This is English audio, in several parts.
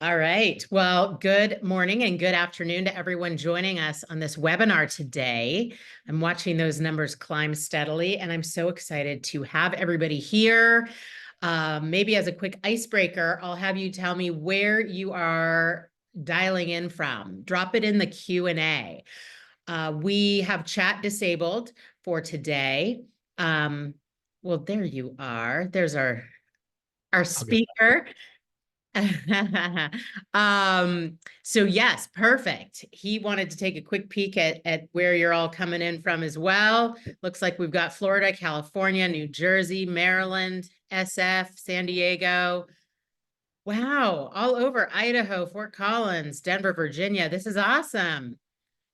All right. Well, good morning and good afternoon to everyone joining us on this webinar today. I'm watching those numbers climb steadily, and I'm so excited to have everybody here. Maybe as a quick icebreaker, I'll have you tell me where you are dialing in from. Drop it in the Q&A. We have chat disabled for today. Well, there you are. There's our speaker. So yes, perfect. He wanted to take a quick peek at where you're all coming in from as well. Looks like we've got Florida, California, New Jersey, Maryland, SF, San Diego. Wow, all over Idaho, Fort Collins, Denver, Virginia. This is awesome.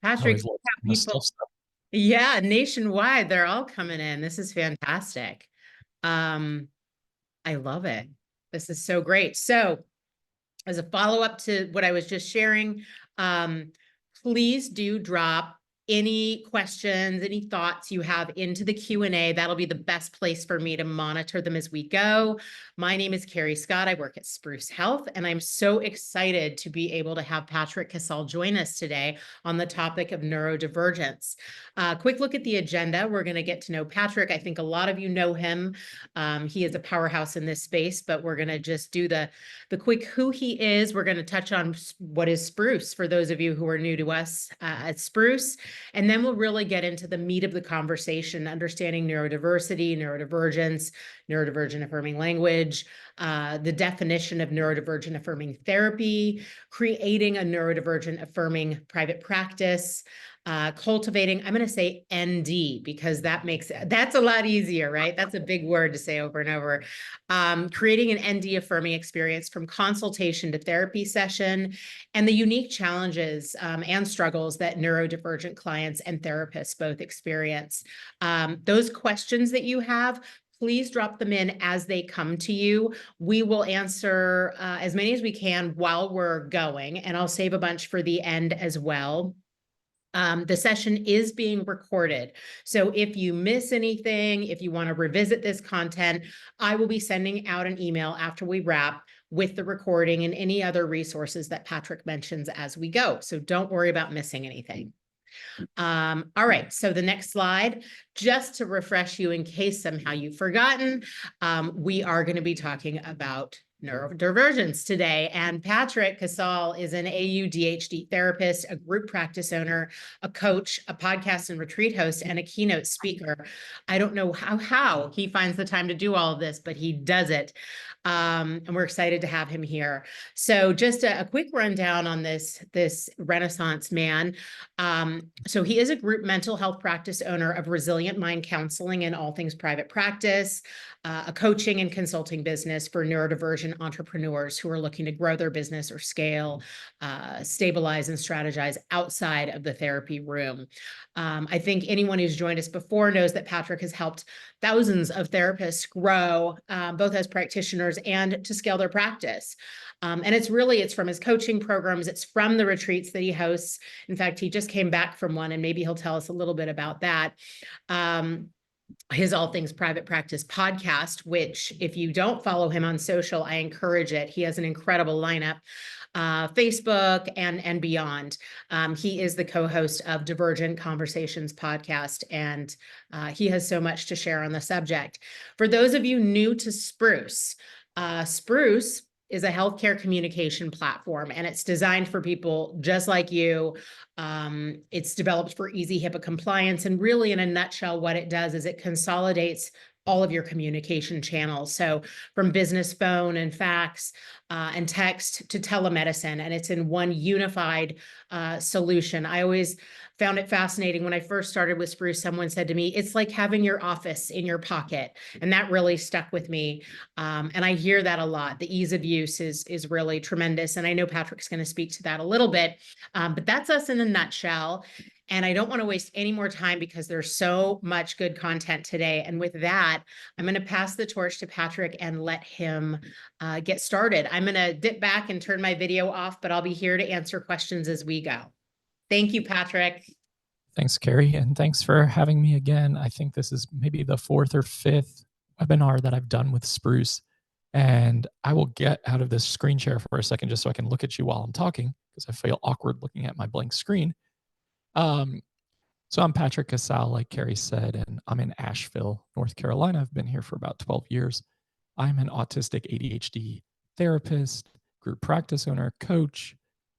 Patrick, Always love this people, stuff. yeah, nationwide, they're all coming in. This is fantastic. I love it. This is so great. So as a follow-up to what I was just sharing, please do drop any questions, any thoughts you have into the Q&A. That'll be the best place for me to monitor them as we go. My name is Carrie Scott. I work at Spruce Health, and I'm so excited to be able to have Patrick Casale join us today on the topic of neurodivergence. Quick look at the agenda. We're going to get to know Patrick. I think a lot of you know him. He is a powerhouse in this space, but we're going to just do the quick who he is. We're going to touch on what is Spruce for those of you who are new to us at Spruce. And then we'll really get into the meat of the conversation, understanding neurodiversity, neurodivergence, neurodivergent affirming language, the definition of neurodivergent affirming therapy, creating a neurodivergent affirming private practice, cultivating, I'm going to say ND because that's a lot easier, right? That's a big word to say over and over. Creating an ND affirming experience from consultation to therapy session, and the unique challenges and struggles that neurodivergent clients and therapists both experience. Those questions that you have, please drop them in as they come to you. We will answer as many as we can while we're going, and I'll save a bunch for the end as well. The session is being recorded. So if you miss anything, if you want to revisit this content, I will be sending out an email after we wrap with the recording and any other resources that Patrick mentions as we go. So don't worry about missing anything. All right, so the next slide, just to refresh you in case somehow you've forgotten, we are going to be talking about neurodivergence today. And Patrick Casale is an AuDHD therapist, a group practice owner, a coach, a podcast and retreat host, and a keynote speaker. I don't know how he finds the time to do all of this, but he does it. And we're excited to have him here. So just a quick rundown on this Renaissance man. So he is a group mental health practice owner of Resilient Mind Counseling and all things private practice, a coaching and consulting business for neurodivergent entrepreneurs who are looking to grow their business or scale, stabilize and strategize outside of the therapy room. I think anyone who's joined us before knows that Patrick has helped thousands of therapists grow, both as practitioners and to scale their practice. And it's from his coaching programs, it's from the retreats that he hosts. In fact, he just came back from one, and maybe he'll tell us a little bit about that. His All Things Private Practice podcast, which if you don't follow him on social, I encourage it. He has an incredible lineup, Facebook and beyond. He is the co-host of Divergent Conversations podcast, and he has so much to share on the subject. For those of you new to Spruce, Spruce is a healthcare communication platform, and it's designed for people just like you. It's developed for easy HIPAA compliance, and really in a nutshell, what it does is it consolidates all of your communication channels. So from business phone and fax and text to telemedicine, and it's in one unified solution. I always found it fascinating. When I first started with Spruce, someone said to me, it's like having your office in your pocket. And that really stuck with me. And I hear that a lot. The ease of use is really tremendous. And I know Patrick's going to speak to that a little bit, but that's us in a nutshell. And I don't want to waste any more time because there's so much good content today. And with that, I'm going to pass the torch to Patrick and let him get started. I'm going to dip back and turn my video off, but I'll be here to answer questions as we go. Thank you, Patrick. Thanks, Carrie, and thanks for having me again. I think this is maybe the 4th or 5th webinar that I've done with Spruce, And I will get out of this screen share for a second just so I can look at you while I'm talking because I feel awkward looking at my blank screen. Um, so I'm Patrick Casale, like Carrie said, and I'm in Asheville, North Carolina. I've been here for about 12 years. I'm an autistic ADHD therapist, group practice owner, coach,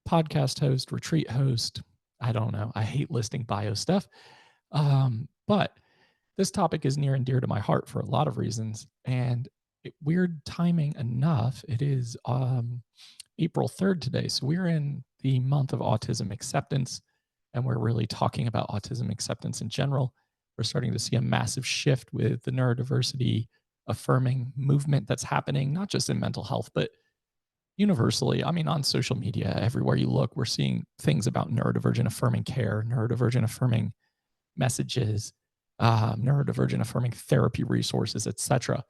podcast host, retreat host. I don't know. I hate listing bio stuff. But this topic is near and dear to my heart for a lot of reasons. And weird timing enough, it is April 3rd today. So we're in the month of autism acceptance, and we're really talking about autism acceptance in general. We're starting to see a massive shift with the neurodiversity affirming movement that's happening, not just in mental health, but universally. I mean, on social media, everywhere you look, we're seeing things about neurodivergent affirming care, neurodivergent affirming messages, neurodivergent affirming therapy resources, etc.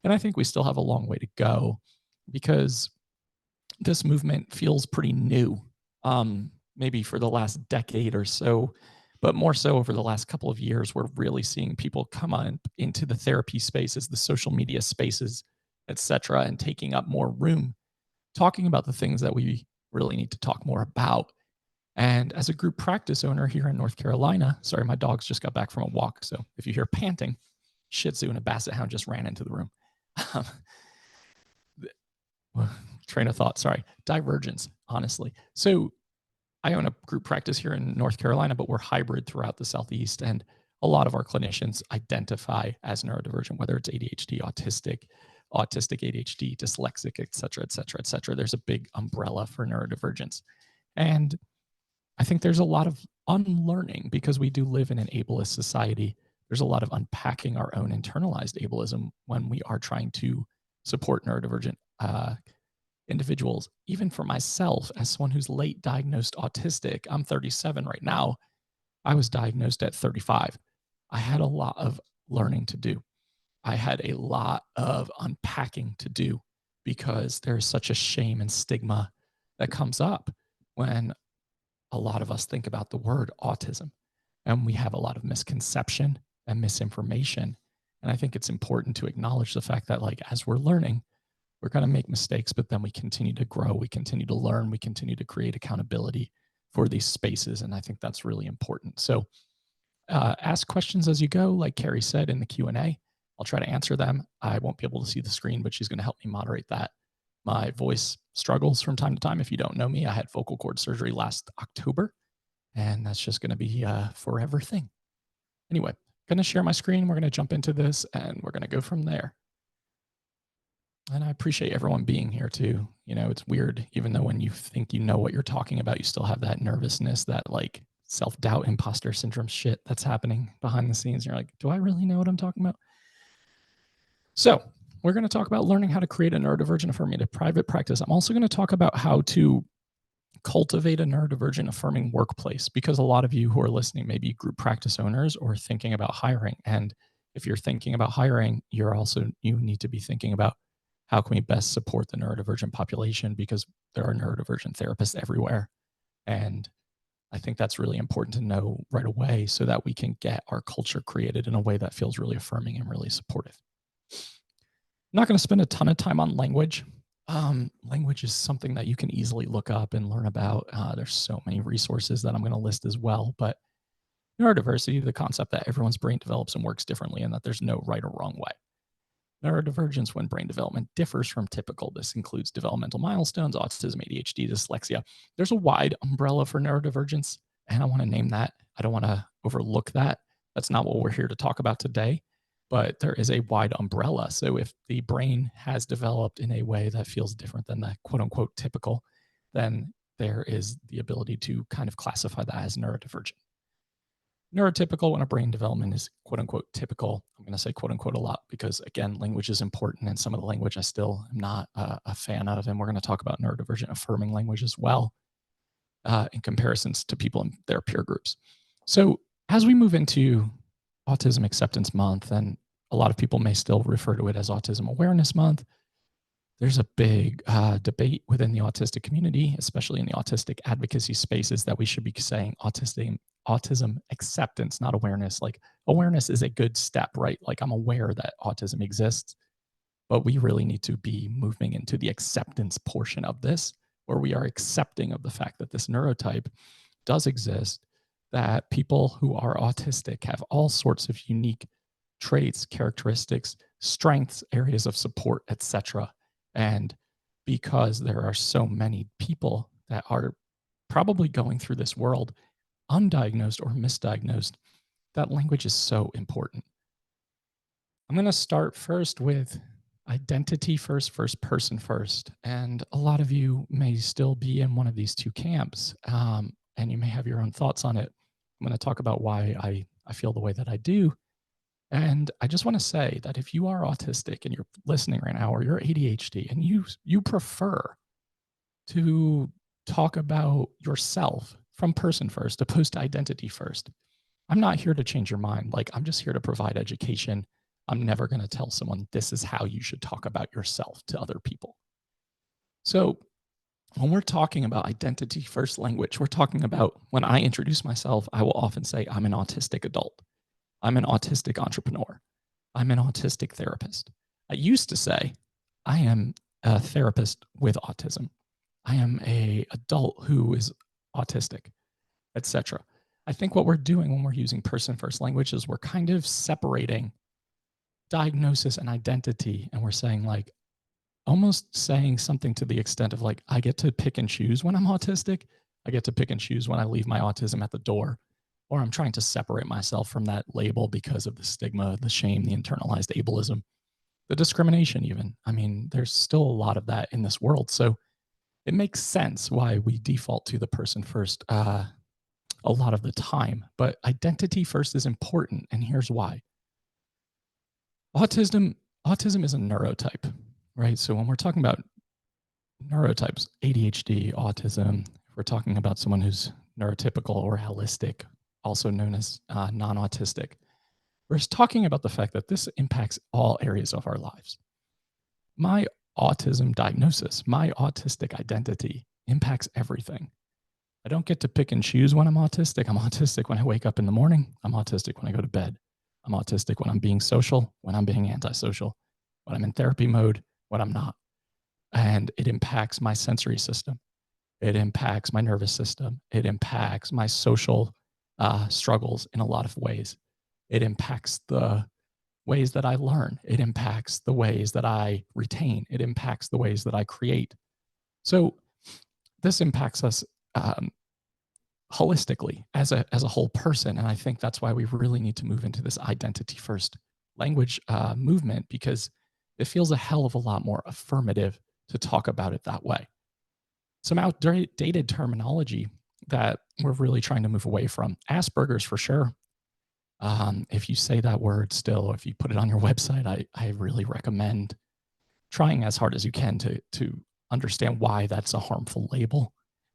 And I think we still have a long way to go because this movement feels pretty new, maybe for the last decade or so, but more so over the last couple of years, we're really seeing people come on into the therapy spaces, the social media spaces, etc., and taking up more room, talking about the things that we really need to talk more about. And as a group practice owner here in North Carolina, sorry, my dogs just got back from a walk. So if you hear panting, Shih Tzu and a Basset Hound just ran into the room. Train of thought, sorry. Divergence, honestly. So I own a group practice here in North Carolina, but we're hybrid throughout the Southeast. And a lot of our clinicians identify as neurodivergent, whether it's ADHD, autistic ADHD, dyslexic, et cetera, et cetera, et cetera. There's a big umbrella for neurodivergence. And I think there's a lot of unlearning because we do live in an ableist society. There's a lot of unpacking our own internalized ableism when we are trying to support neurodivergent individuals. Even for myself, as someone who's late diagnosed autistic, I'm 37 right now. I was diagnosed at 35. I had a lot of learning to do. I had a lot of unpacking to do because there's such a shame and stigma that comes up when a lot of us think about the word autism, and we have a lot of misconception and misinformation. And I think it's important to acknowledge the fact that, like, as we're learning, we're going to make mistakes, but then we continue to grow, we continue to learn, we continue to create accountability for these spaces. And I think that's really important. So ask questions as you go, like Carrie said in the Q&A. I'll try to answer them. I won't be able to see the screen, but she's going to help me moderate that. My voice struggles from time to time. If you don't know me, I had vocal cord surgery last October, and that's just going to be a forever thing. Anyway, going to share my screen. We're going to jump into this, and we're going to go from there. And I appreciate everyone being here too. You know, it's weird, even though when you think you know what you're talking about, you still have that nervousness, that like self-doubt, imposter syndrome shit that's happening behind the scenes. You're like, do I really know what I'm talking about? So we're going to talk about learning how to create a neurodivergent affirmative private practice. I'm also going to talk about how to cultivate a neurodivergent affirming workplace, because a lot of you who are listening may be group practice owners or thinking about hiring. And if you're thinking about hiring, you need to be thinking about how can we best support the neurodivergent population, because there are neurodivergent therapists everywhere. And I think that's really important to know right away so that we can get our culture created in a way that feels really affirming and really supportive. I'm not going to spend a ton of time on language. Language is something that you can easily look up and learn about. There's so many resources that I'm going to list as well. But neurodiversity, the concept that everyone's brain develops and works differently and that there's no right or wrong way. Neurodivergence, when brain development differs from typical. This includes developmental milestones, autism, ADHD, dyslexia. There's a wide umbrella for neurodivergence, and I want to name that. I don't want to overlook that. That's not what we're here to talk about today, but there is a wide umbrella. So if the brain has developed in a way that feels different than the quote unquote typical, then there is the ability to kind of classify that as neurodivergent. Neurotypical, when a brain development is quote unquote typical. I'm going to say quote unquote a lot because, again, language is important, and some of the language I still am not a fan of. And we're going to talk about neurodivergent affirming language as well in comparisons to people in their peer groups. So as we move into Autism Acceptance Month, and a lot of people may still refer to it as Autism Awareness Month, there's a big debate within the autistic community, especially in the autistic advocacy spaces, that we should be saying autism acceptance, not awareness. Like, awareness is a good step, right? Like, I'm aware that autism exists. But we really need to be moving into the acceptance portion of this, where we are accepting of the fact that this neurotype does exist, that people who are autistic have all sorts of unique traits, characteristics, strengths, areas of support, etc. And because there are so many people that are probably going through this world undiagnosed or misdiagnosed, that language is so important. I'm going to start first with identity first, first person first. And a lot of you may still be in one of these two camps, and you may have your own thoughts on it. I'm going to talk about why I feel the way that I do. And I just want to say that if you are autistic and you're listening right now, or you're ADHD and you prefer to talk about yourself from person first opposed to identity first, I'm not here to change your mind. Like, I'm just here to provide education. I'm never going to tell someone this is how you should talk about yourself to other people. So when we're talking about identity first language, we're talking about, when I introduce myself, I will often say I'm an autistic adult. I'm an autistic entrepreneur. I'm an autistic therapist. I used to say I am a therapist with autism. I am an adult who is autistic, etc. I think what we're doing when we're using person first language is we're kind of separating diagnosis and identity, and we're saying, like, almost saying something to the extent of, like, I get to pick and choose when I'm autistic. I get to pick and choose when I leave my autism at the door, or I'm trying to separate myself from that label because of the stigma, the shame, the internalized ableism, the discrimination even. I mean, there's still a lot of that in this world. So it makes sense why we default to the person first a lot of the time. But identity first is important, and here's why. Autism is a neurotype, right? So when we're talking about neurotypes, ADHD, autism, if we're talking about someone who's neurotypical or holistic, also known as non-autistic, we're just talking about the fact that this impacts all areas of our lives. My autism diagnosis, my autistic identity impacts everything. I don't get to pick and choose when I'm autistic. I'm autistic when I wake up in the morning. I'm autistic when I go to bed. I'm autistic when I'm being social, when I'm being antisocial, when I'm in therapy mode, when I'm not. And it impacts my sensory system. It impacts my nervous system. It impacts my social struggles in a lot of ways. It impacts the ways that I learn. It impacts the ways that I retain. It impacts the ways that I create. So this impacts us holistically as a whole person. And I think that's why we really need to move into this identity first language movement, because it feels a hell of a lot more affirmative to talk about it that way. Some outdated terminology that we're really trying to move away from. Asperger's for sure. If you say that word still, or if you put it on your website, I really recommend trying as hard as you can to understand why that's a harmful label,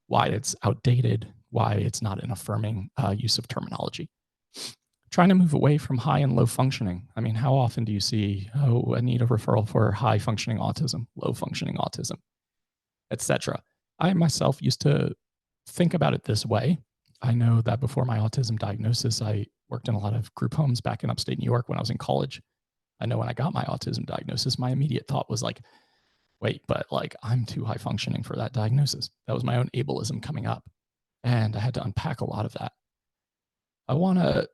why it's outdated, why it's not an affirming use of terminology. Trying to move away from high and low functioning. I mean, how often do you see, oh, I need a referral for high functioning autism, low functioning autism, etc. I myself used to think about it this way. I know that before my autism diagnosis, I worked in a lot of group homes back in upstate New York when I was in college. I know when I got my autism diagnosis, my immediate thought was like, wait, but like, I'm too high functioning for that diagnosis. That was my own ableism coming up. And I had to unpack a lot of that. I want to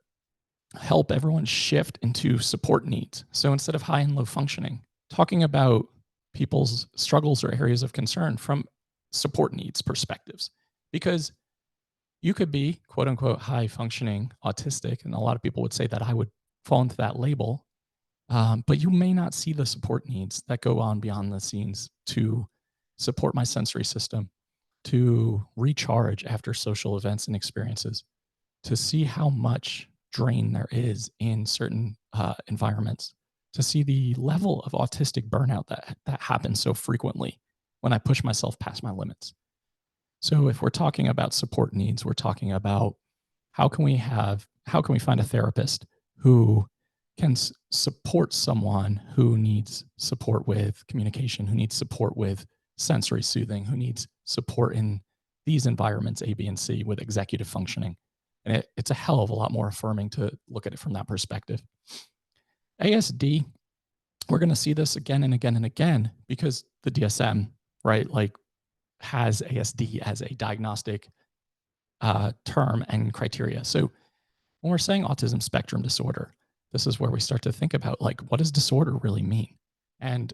help everyone shift into support needs. So instead of high and low functioning, talking about people's struggles or areas of concern from support needs perspectives. Because you could be, quote unquote, high functioning autistic, and a lot of people would say that I would fall into that label, but you may not see the support needs that go on beyond the scenes to support my sensory system, to recharge after social events and experiences, to see how much drain there is in certain environments, to see the level of autistic burnout that happens so frequently when I push myself past my limits. So if we're talking about support needs, we're talking about how can we find a therapist who can support someone who needs support with communication, who needs support with sensory soothing, who needs support in these environments, A, B, and C, with executive functioning. And it's a hell of a lot more affirming to look at it from that perspective. ASD we're going to see this again and again and again because the DSM, right, like has ASD as a diagnostic term and criteria. So when we're saying autism spectrum disorder, this is where we start to think about like, what does disorder really mean? And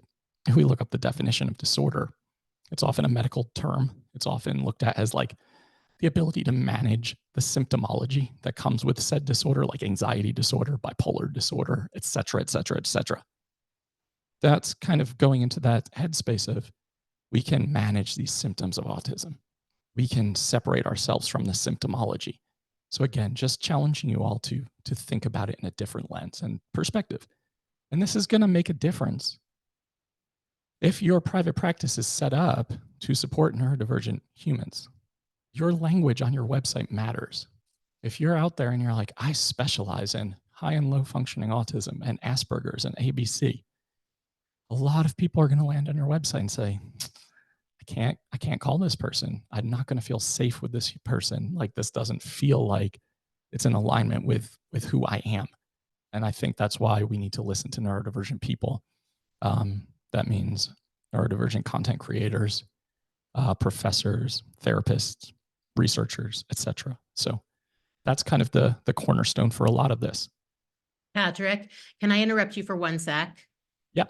if we look up the definition of disorder, it's often a medical term. It's often looked at as like the ability to manage the symptomology that comes with said disorder, like anxiety disorder, bipolar disorder, et cetera, et cetera, et cetera. That's kind of going into that headspace of we can manage these symptoms of autism. We can separate ourselves from the symptomology. So again, just challenging you all to think about it in a different lens and perspective. And this is going to make a difference. If your private practice is set up to support neurodivergent humans, your language on your website matters. If you're out there and you're like, I specialize in high and low functioning autism and Asperger's and ABC, a lot of people are going to land on your website and say, I can't call this person. I'm not going to feel safe with this person. Like this doesn't feel like it's in alignment with who I am. And I think that's why we need to listen to neurodivergent people. That means neurodivergent content creators, professors, therapists, researchers, etc. So that's kind of the cornerstone for a lot of this. Patrick, can I interrupt you for 1 sec? Yeah.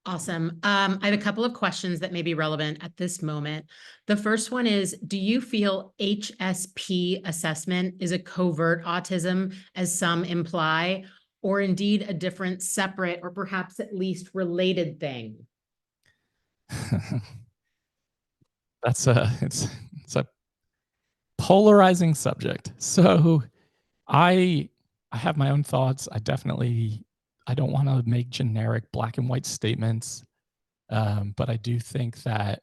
Awesome. I have a couple of questions that may be relevant at this moment. The first one is, do you feel HSP assessment is a covert autism, as some imply, or indeed a different, separate, or perhaps at least related thing? It's a polarizing subject. So I have my own thoughts. I don't want to make generic black and white statements, but I do think that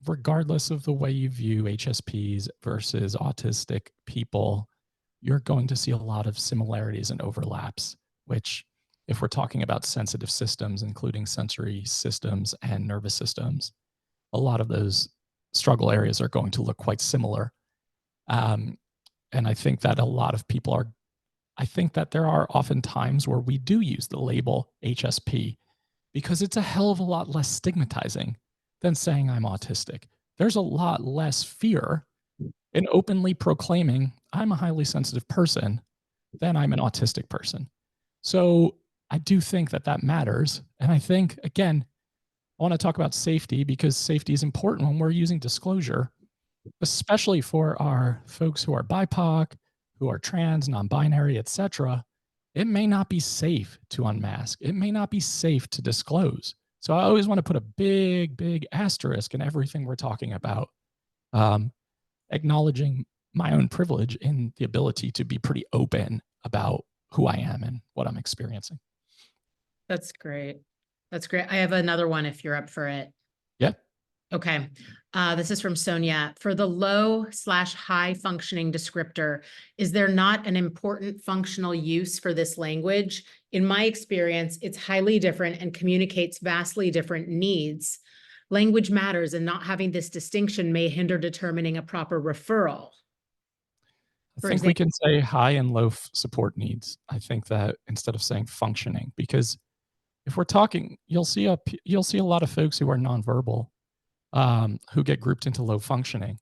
regardless of the way you view HSPs versus autistic people, you're going to see a lot of similarities and overlaps, which if we're talking about sensitive systems, including sensory systems and nervous systems, a lot of those struggle areas are going to look quite similar. And I think that I think that there are often times where we do use the label HSP because it's a hell of a lot less stigmatizing than saying I'm autistic. There's a lot less fear in openly proclaiming I'm a highly sensitive person than I'm an autistic person. So I do think that matters. And I think, again, I want to talk about safety because safety is important when we're using disclosure, especially for our folks who are BIPOC, who are trans, non-binary, etc. It may not be safe to unmask. It may not be safe to disclose. So I always want to put a big, big asterisk in everything we're talking about, acknowledging my own privilege in the ability to be pretty open about who I am and what I'm experiencing. That's great. That's great. I have another one if you're up for it. Yeah. Okay. This is from Sonia. For the low/high functioning descriptor, is there not an important functional use for this language? In my experience, it's highly different and communicates vastly different needs. Language matters, and not having this distinction may hinder determining a proper referral. I think we can say high and low support needs. I think that instead of saying functioning, because if we're talking, you'll see a lot of folks who are nonverbal, who get grouped into low functioning,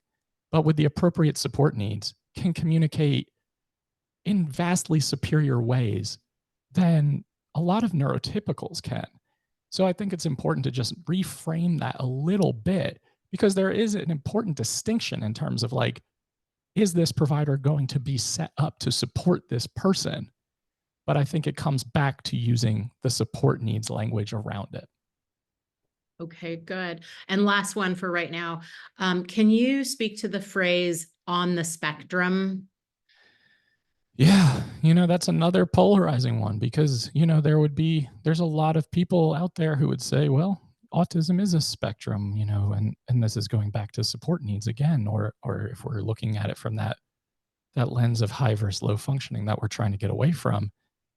but with the appropriate support needs can communicate in vastly superior ways than a lot of neurotypicals can. So I think it's important to just reframe that a little bit because there is an important distinction in terms of like, is this provider going to be set up to support this person? But I think it comes back to using the support needs language around it. Okay, good. And last one for right now. Can you speak to the phrase on the spectrum? Yeah, that's another polarizing one because, there's a lot of people out there who would say, well, autism is a spectrum, and this is going back to support needs again, or if we're looking at it from that lens of high versus low functioning that we're trying to get away from,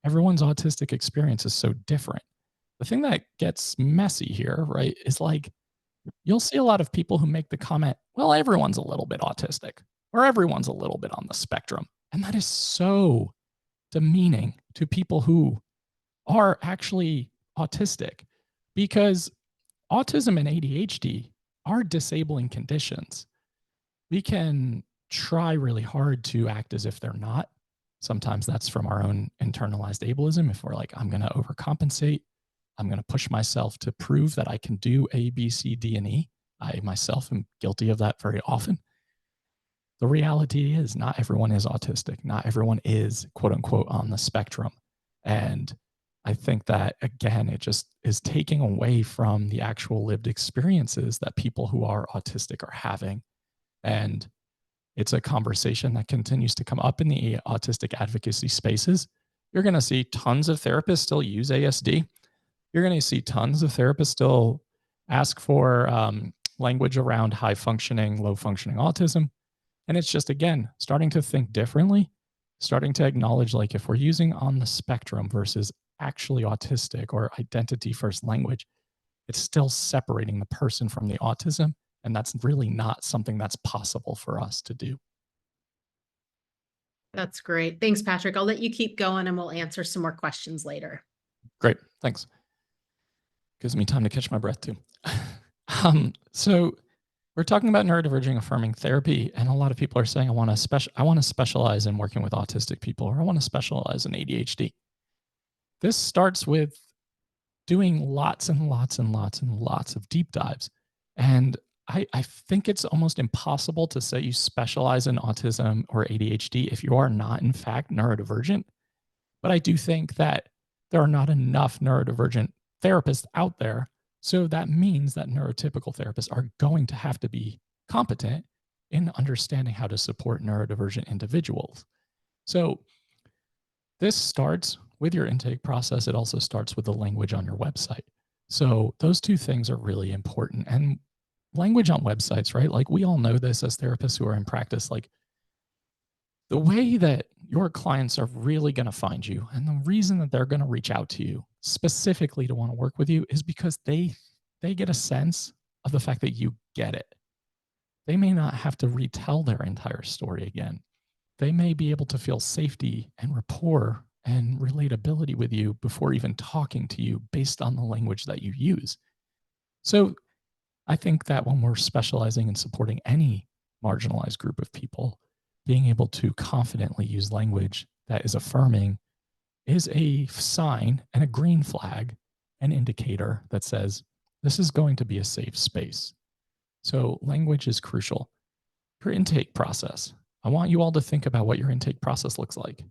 everyone's autistic experience is so different. The thing that gets messy here, right, is like you'll see a lot of people who make the comment, well, everyone's a little bit autistic or everyone's a little bit on the spectrum. And that is so demeaning to people who are actually autistic, because autism and ADHD are disabling conditions. We can try really hard to act as if they're not. Sometimes that's from our own internalized ableism. If we're like, I'm going to overcompensate, I'm going to push myself to prove that I can do A, B, C, D, and E. I myself am guilty of that very often. The reality is not everyone is autistic. Not everyone is quote unquote on the spectrum. And I think that, again, it just is taking away from the actual lived experiences that people who are autistic are having. And it's a conversation that continues to come up in the autistic advocacy spaces. You're going to see tons of therapists still use ASD. You're going to see tons of therapists still ask for language around high functioning, low functioning autism. And it's just, again, starting to think differently, starting to acknowledge, like, if we're using on the spectrum versus actually autistic or identity first language, it's still separating the person from the autism. And that's really not something that's possible for us to do. That's great. Thanks, Patrick. I'll let you keep going and we'll answer some more questions later. Great. Thanks. Gives me time to catch my breath too. So we're talking about neurodivergent affirming therapy, and a lot of people are saying, I want to specialize in working with autistic people, or I want to specialize in ADHD. This starts with doing lots and lots and lots and lots of deep dives. And I think it's almost impossible to say you specialize in autism or ADHD if you are not, in fact, neurodivergent. But I do think that there are not enough neurodivergent therapists out there. So that means that neurotypical therapists are going to have to be competent in understanding how to support neurodivergent individuals. So this starts with your intake process. It also starts with the language on your website. So those two things are really important. And language on websites, right? Like, we all know this as therapists who are in practice, like, the way that your clients are really going to find you, and the reason that they're going to reach out to you specifically to want to work with you, is because they get a sense of the fact that you get it. They may not have to retell their entire story again. They may be able to feel safety and rapport and relatability with you before even talking to you based on the language that you use. So I think that when we're specializing in supporting any marginalized group of people, being able to confidently use language that is affirming is a sign and a green flag, an indicator that says this is going to be a safe space. So language is crucial. Your intake process. I want you all to think about what your intake process looks like.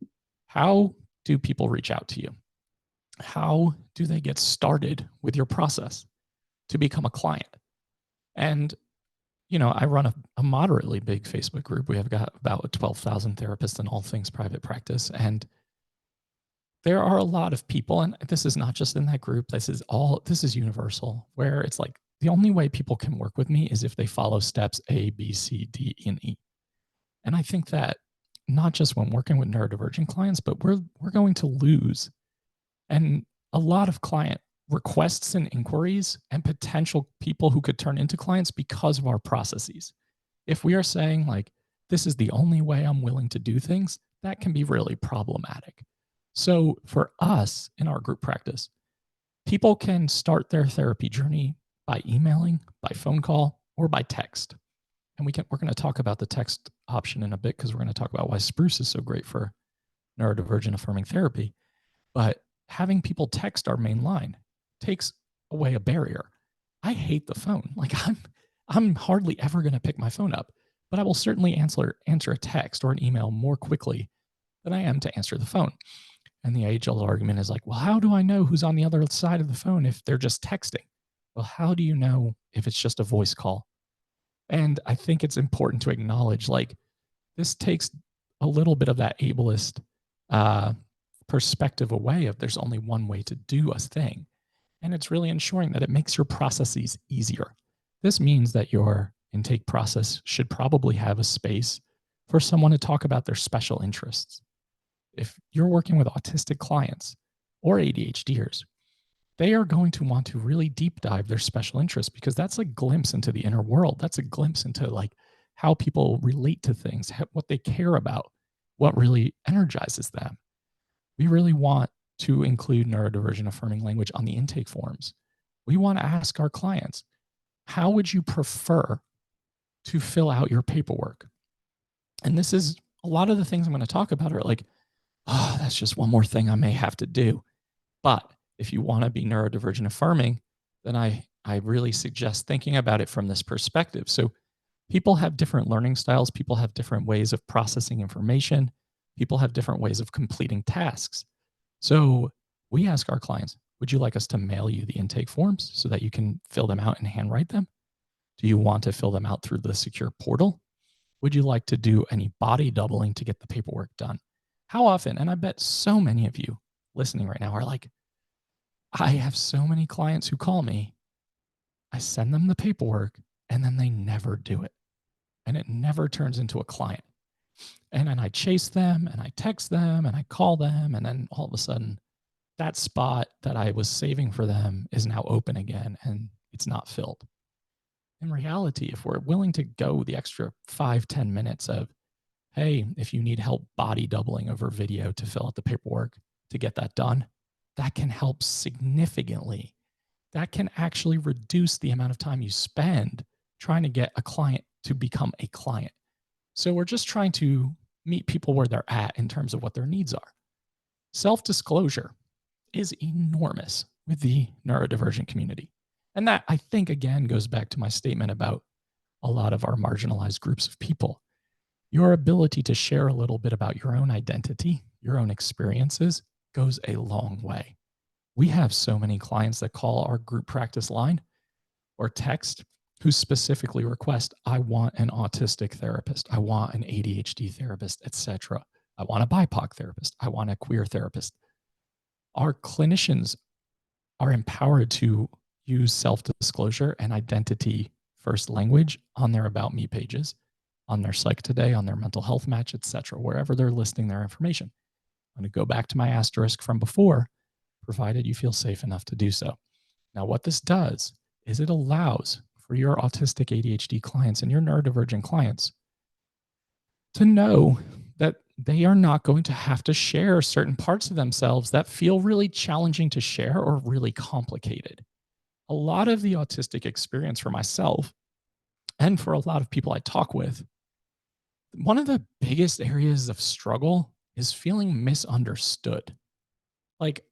How do people reach out to you? How do they get started with your process to become a client? And, you know, I run a moderately big Facebook group. We have got about 12,000 therapists in all things private practice. And there are a lot of people, and this is not just in that group, this is universal, where it's like, the only way people can work with me is if they follow steps A, B, C, D, and E. And I think that not just when working with neurodivergent clients, but we're going to lose and a lot of client requests and inquiries and potential people who could turn into clients because of our processes. If we are saying, like, this is the only way I'm willing to do things, that can be really problematic. So for us in our group practice, people can start their therapy journey by emailing, by phone call, or by text. And we're going to talk about the text option in a bit, because we're going to talk about why Spruce is so great for neurodivergent affirming therapy. But having people text our main line takes away a barrier. I hate the phone. Like, I'm hardly ever going to pick my phone up, but I will certainly answer a text or an email more quickly than I am to answer the phone. And the age-old argument is like, well, how do I know who's on the other side of the phone if they're just texting? Well, how do you know if it's just a voice call? And I think it's important to acknowledge, like, this takes a little bit of that ableist perspective away of there's only one way to do a thing. And it's really ensuring that it makes your processes easier. This means that your intake process should probably have a space for someone to talk about their special interests. If you're working with autistic clients or ADHDers, they are going to want to really deep dive their special interests, because that's a glimpse into the inner world. That's a glimpse into, like, how people relate to things, what they care about, what really energizes them. We really want to include neurodivergent affirming language on the intake forms. We want to ask our clients, how would you prefer to fill out your paperwork? And this is a lot of the things I'm going to talk about are like, oh, that's just one more thing I may have to do. But if you want to be neurodivergent affirming, then I really suggest thinking about it from this perspective. So people have different learning styles. People have different ways of processing information. People have different ways of completing tasks. So we ask our clients, would you like us to mail you the intake forms so that you can fill them out and handwrite them? Do you want to fill them out through the secure portal? Would you like to do any body doubling to get the paperwork done? How often, and I bet so many of you listening right now are like, I have so many clients who call me, I send them the paperwork, and then they never do it. And it never turns into a client. And then I chase them and I text them and I call them. And then all of a sudden, that spot that I was saving for them is now open again and it's not filled. In reality, if we're willing to go the extra 5-10 minutes of, hey, if you need help body doubling over video to fill out the paperwork to get that done, that can help significantly. That can actually reduce the amount of time you spend trying to get a client to become a client. So we're just trying to meet people where they're at in terms of what their needs are. Self-disclosure is enormous with the neurodivergent community. And that, I think, again, goes back to my statement about a lot of our marginalized groups of people. Your ability to share a little bit about your own identity, your own experiences, goes a long way. We have so many clients that call our group practice line or text who specifically request, I want an autistic therapist, I want an ADHD therapist, etc. I want a BIPOC therapist, I want a queer therapist. Our clinicians are empowered to use self-disclosure and identity-first language on their About Me pages, on their Psych Today, on their mental health match, etc., wherever they're listing their information. I'm going to go back to my asterisk from before, provided you feel safe enough to do so. Now, what this does is it allows for your autistic ADHD clients and your neurodivergent clients to know that they are not going to have to share certain parts of themselves that feel really challenging to share or really complicated. A lot of the autistic experience for myself and for a lot of people I talk with, one of the biggest areas of struggle is feeling misunderstood. Like,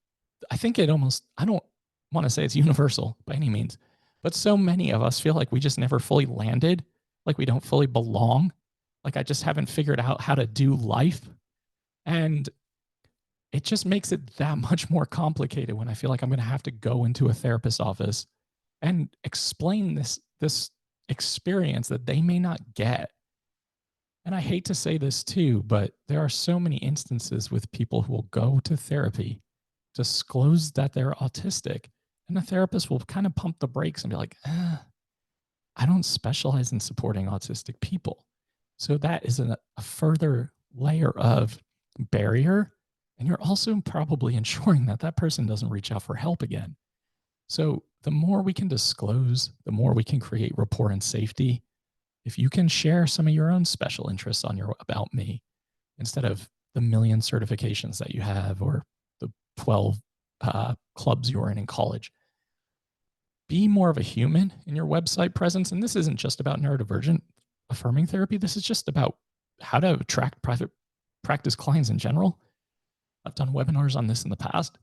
I think it almost, I don't want to say it's universal by any means, but so many of us feel like we just never fully landed, like we don't fully belong, like I just haven't figured out how to do life. And it just makes it that much more complicated when I feel like I'm going to have to go into a therapist's office and explain this experience that they may not get. And I hate to say this too, but there are so many instances with people who will go to therapy, disclose that they're autistic, and the therapist will kind of pump the brakes and be like, I don't specialize in supporting autistic people. So that is a further layer of barrier. And you're also probably ensuring that that person doesn't reach out for help again. So the more we can disclose, the more we can create rapport and safety. If you can share some of your own special interests on your About Me, instead of the million certifications that you have or the 12 clubs you were in college, be more of a human in your website presence. And this isn't just about neurodivergent affirming therapy. This is just about how to attract private practice clients in general. I've done webinars on this in the past,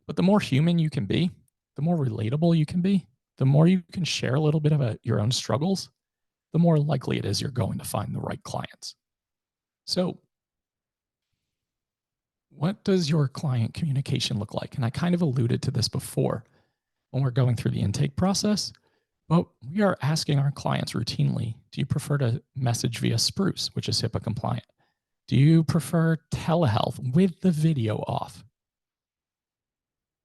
but the more human you can be, the more relatable you can be, the more you can share a little bit about your own struggles, the more likely it is you're going to find the right clients. So what does your client communication look like? And I kind of alluded to this before when we're going through the intake process, but we are asking our clients routinely, do you prefer to message via Spruce, which is HIPAA compliant? Do you prefer telehealth with the video off?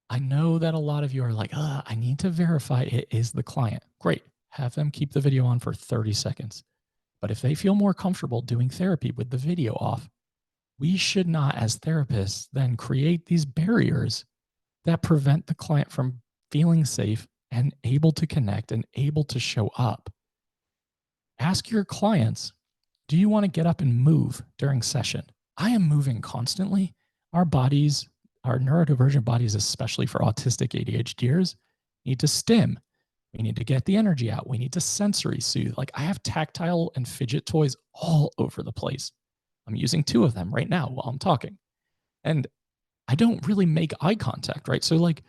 I know that a lot of you are like, I need to verify it is the client. Great. Have them keep the video on for 30 seconds. But if they feel more comfortable doing therapy with the video off, we should not, as therapists, then create these barriers that prevent the client from feeling safe and able to connect and able to show up. Ask your clients, do you want to get up and move during session? I am moving constantly. Our bodies our neurodivergent bodies, especially for autistic ADHDers, need to stim. We need to get the energy out. We need to sensory soothe. Like I have tactile and fidget toys all over the place. I'm using 2 of them right now while I'm talking. And I don't really make eye contact, right? So like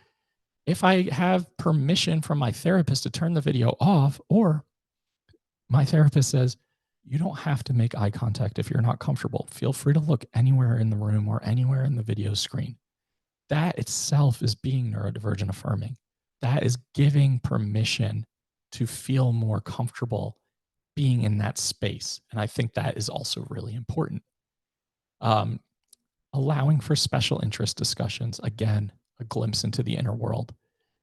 if I have permission from my therapist to turn the video off, or my therapist says, you don't have to make eye contact if you're not comfortable. Feel free to look anywhere in the room or anywhere in the video screen. That itself is being neurodivergent affirming. That is giving permission to feel more comfortable being in that space. And I think that is also really important. Allowing for special interest discussions, again, a glimpse into the inner world.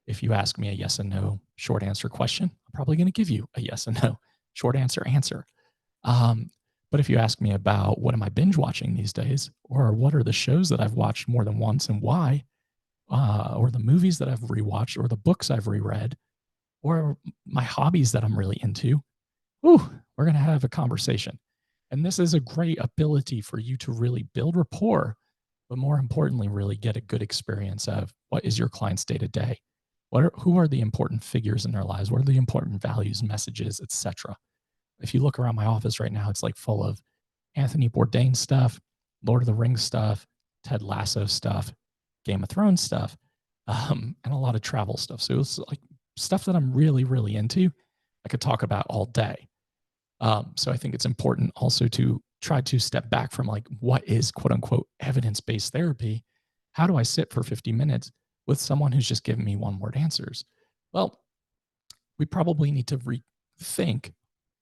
If you ask me a yes and no short answer question, I'm probably going to give you a yes and no short answer. But if you ask me about what am I binge watching these days, or what are the shows that I've watched more than once and why, or the movies that I've rewatched, or the books I've reread, or my hobbies that I'm really into, we're going to have a conversation. And this is a great ability for you to really build rapport, but more importantly, really get a good experience of what is your client's day to day. Who are the important figures in their lives? What are the important values, messages, etc. If you look around my office right now, it's like full of Anthony Bourdain stuff, Lord of the Rings stuff, Ted Lasso stuff, Game of Thrones stuff, and a lot of travel stuff. So it's like stuff that I'm really, really into. I could talk about all day. So I think it's important also to try to step back from like, what is quote unquote evidence-based therapy? How do I sit for 50 minutes with someone who's just giving me one-word answers? Well, we probably need to rethink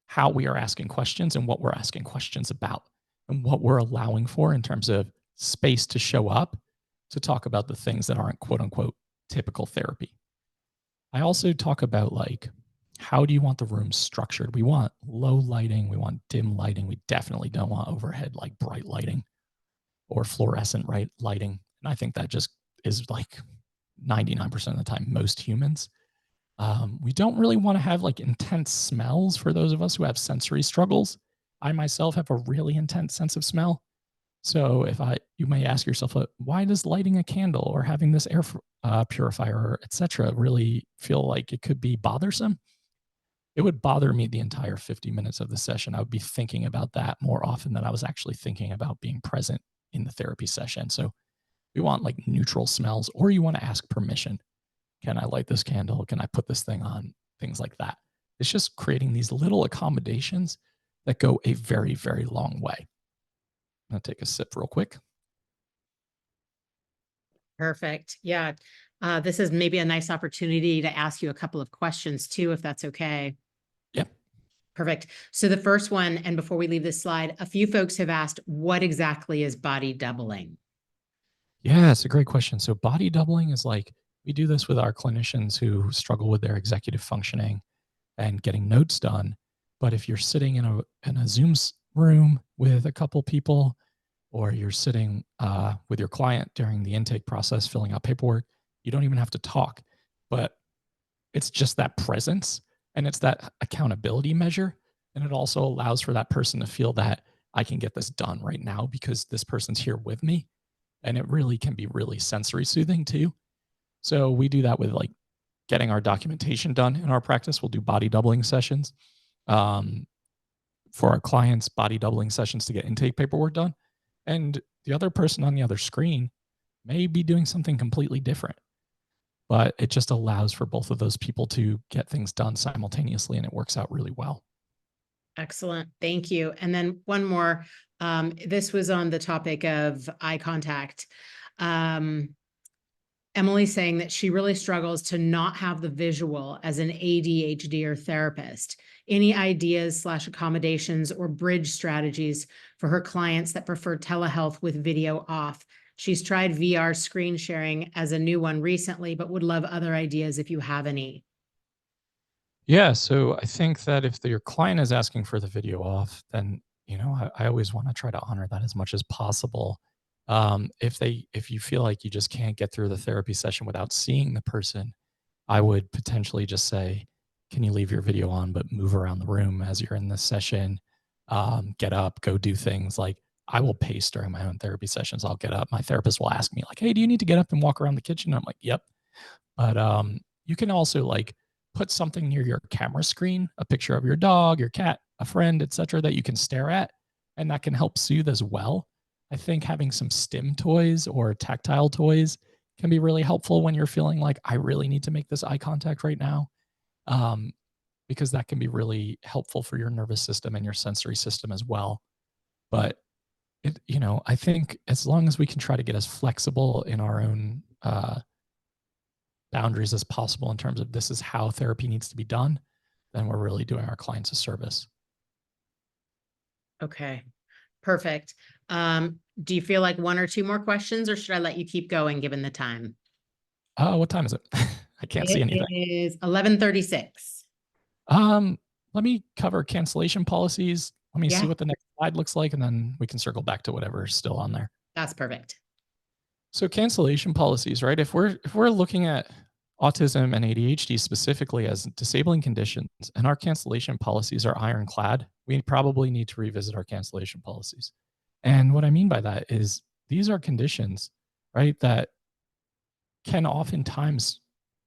how we are asking questions and what we're asking questions about and what we're allowing for in terms of space to show up to talk about the things that aren't quote unquote typical therapy. I also talk about like, how do you want the room structured? We want low lighting. We want dim lighting. We definitely don't want overhead like bright lighting or fluorescent lighting. And I think that just is like 99% of the time, most humans. We don't really want to have like intense smells for those of us who have sensory struggles. I myself have a really intense sense of smell. So you may ask yourself, why does lighting a candle or having this air purifier, etc., really feel like it could be bothersome? It would bother me the entire 50 minutes of the session. I would be thinking about that more often than I was actually thinking about being present in the therapy session. So we want like neutral smells, or you want to ask permission. Can I light this candle? Can I put this thing on? Things like that. It's just creating these little accommodations that go a very, very long way. I'm going to take a sip real quick. Perfect. Yeah. This is maybe a nice opportunity to ask you a couple of questions too, if that's okay. Yep. Perfect. So the first one, and before we leave this slide, a few folks have asked, what exactly is body doubling? Yeah, it's a great question. So body doubling is like, we do this with our clinicians who struggle with their executive functioning and getting notes done. But if you're sitting in a Zoom room with a couple people, or you're sitting with your client during the intake process, filling out paperwork, you don't even have to talk, but it's just that presence and it's that accountability measure. And it also allows for that person to feel that I can get this done right now because this person's here with me. And it really can be really sensory soothing too. So we do that with like getting our documentation done in our practice. We'll do body doubling sessions for our clients, body doubling sessions to get intake paperwork done. And the other person on the other screen may be doing something completely different, but it just allows for both of those people to get things done simultaneously, and it works out really well. Excellent. Thank you. And then one more. This was on the topic of eye contact. Emily's saying that she really struggles to not have the visual as an ADHD or therapist. Any ideas / accommodations or bridge strategies for her clients that prefer telehealth with video off? She's tried VR screen sharing as a new one recently, but would love other ideas if you have any. Yeah, so I think that if your client is asking for the video off, then I always want to try to honor that as much as possible. If you feel like you just can't get through the therapy session without seeing the person, I would potentially just say, can you leave your video on, but move around the room as you're in this session? Get up, go do things. Like I will pace during my own therapy sessions. I'll get up. My therapist will ask me like, "Hey, do you need to get up and walk around the kitchen?" I'm like, "Yep." But you can also like put something near your camera screen, a picture of your dog, your cat, a friend, etc., that you can stare at, and that can help soothe as well. I think having some stim toys or tactile toys can be really helpful when you're feeling like I really need to make this eye contact right now, um, because that can be really helpful for your nervous system and your sensory system as well. But I think as long as we can try to get as flexible in our own boundaries as possible in terms of this is how therapy needs to be done, then we're really doing our clients a service. Okay, perfect. Do you feel like one or two more questions, or should I let you keep going given the time? What time is it? I can't see anything. It is 11:36. Um, Let me cover cancellation policies. Let me see Yeah, what the next slide looks like, and then we can circle back to whatever's still on there. that's perfect. So cancellation policies, right? If we're looking at autism and ADHD specifically as disabling conditions, and our cancellation policies are ironclad, we probably need to revisit our cancellation policies. And what I mean by that is these are conditions, right, that can oftentimes